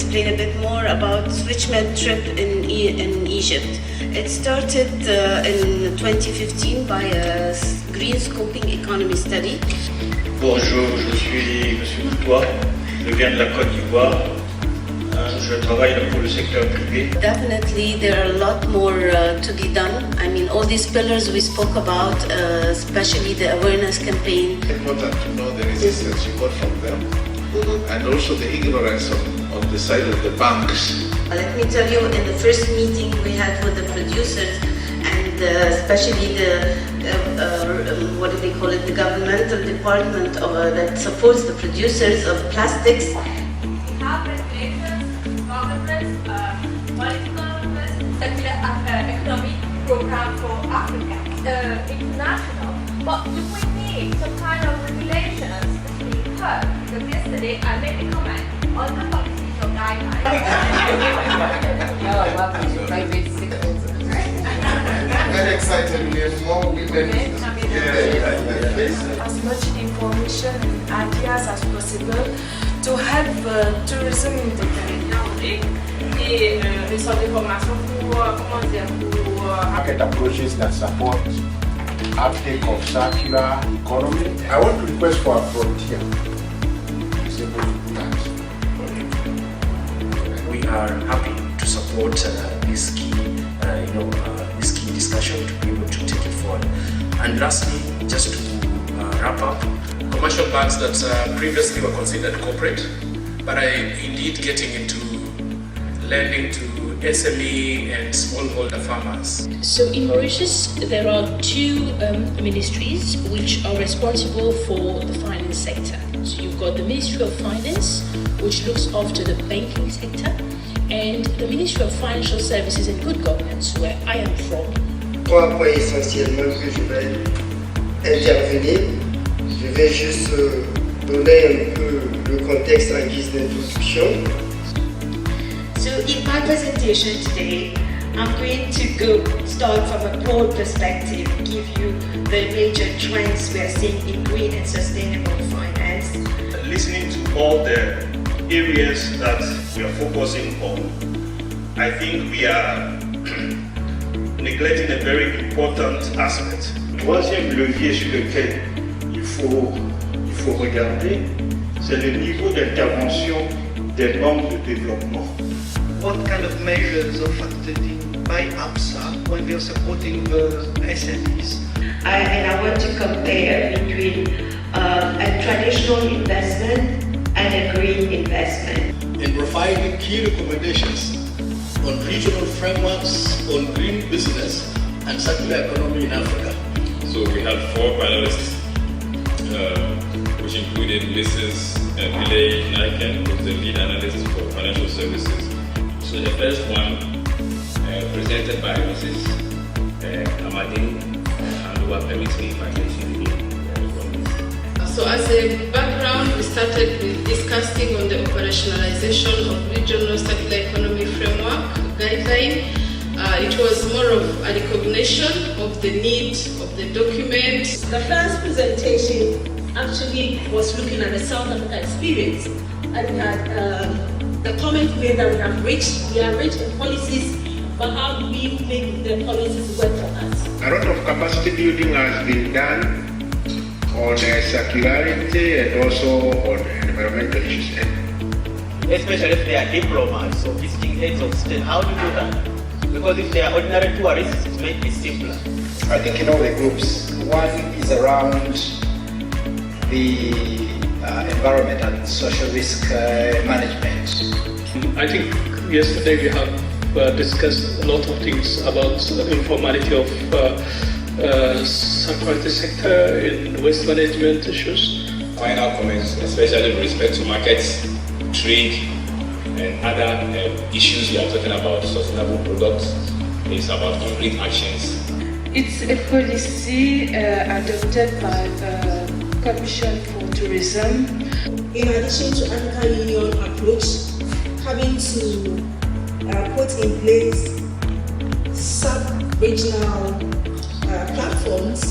explain a bit more about Switchmed trip in Egypt. It started in 2015 by a green scoping economy study. Bonjour, je suis M. Coutois, je viens de la Côte d'Ivoire. Je travaille pour le secteur privé. Definitely, there are a lot more to be done. I mean, all these pillars we spoke about, especially the awareness campaign. It's important to know the resistance you got from them, and also the ignorance on the side of the banks. Let me tell you, in the first meeting we had with the producers, and especially the what do they call it, the governmental department that supports the producers of plastics. Circular economy program for Africa, international. But do we need some kind of regulations to be heard? Because yesterday I made a comment on the policies or guidelines. Very excited, we have more women. As much information and ideas as possible to help tourism in the country. Et une sorte de formation pour, market approaches that support uptake of circular economy. I want to request for a frontier to be able to do that. We are happy to support this key, this key discussion to be able to take it forward. And lastly, just to wrap up, commercial banks that previously were considered corporate, but are indeed getting into lending to SME and smallholder farmers. So in Mauritius, there are two ministries which are responsible for the finance sector. So you've got the Ministry of Finance, which looks after the banking sector, and the Ministry of Financial Services and Good Governance, where I am from. Trois points essentiellement que je vais intervenir. Je vais juste donner un peu le contexte en guise d'introduction. So in my presentation today, I'm going to start from a broad perspective, give you the major trends we are seeing in green and sustainable finance. Listening to all the areas that we are focusing on, I think we are neglecting a very important aspect. Troisième levier sur lequel il faut regarder, c'est le niveau d'intervention des banques de développement. What kind of measures are factored in by APSA when we are supporting the SMEs? I want to compare between a traditional investment and a green investment. In providing key recommendations on regional frameworks on green business and circular economy in Africa. So we had 4 panelists, which included Mrs. Pillay Naiken, who is the lead analyst for financial services. So the first one, presented by Mrs. Amadine, and who permits me if I mention the name. So as a background, we started with discussing on the operationalization of regional circular economy framework guideline. It was more of a recognition of the need of the document. The first presentation actually was looking at the South Africa experience, and we had the comment made that we are rich in policies, but how do we make the policies work for us? A lot of capacity building has been done on circularity and also on environmental issues. Especially if they are diplomats or visiting heads of state, how do you do that? Because if they are ordinary tourists, it makes it simpler. I think in all the groups, one is around the environment and social risk management. I think yesterday we have discussed a lot of things about the informality of security sector in waste management issues. Final comments, especially with respect to markets, trade, and other issues we are talking about, sustainable products, is about concrete actions. It's a policy adopted by the Commission for Tourism. In addition to African Union approach, having to put in place sub-regional platforms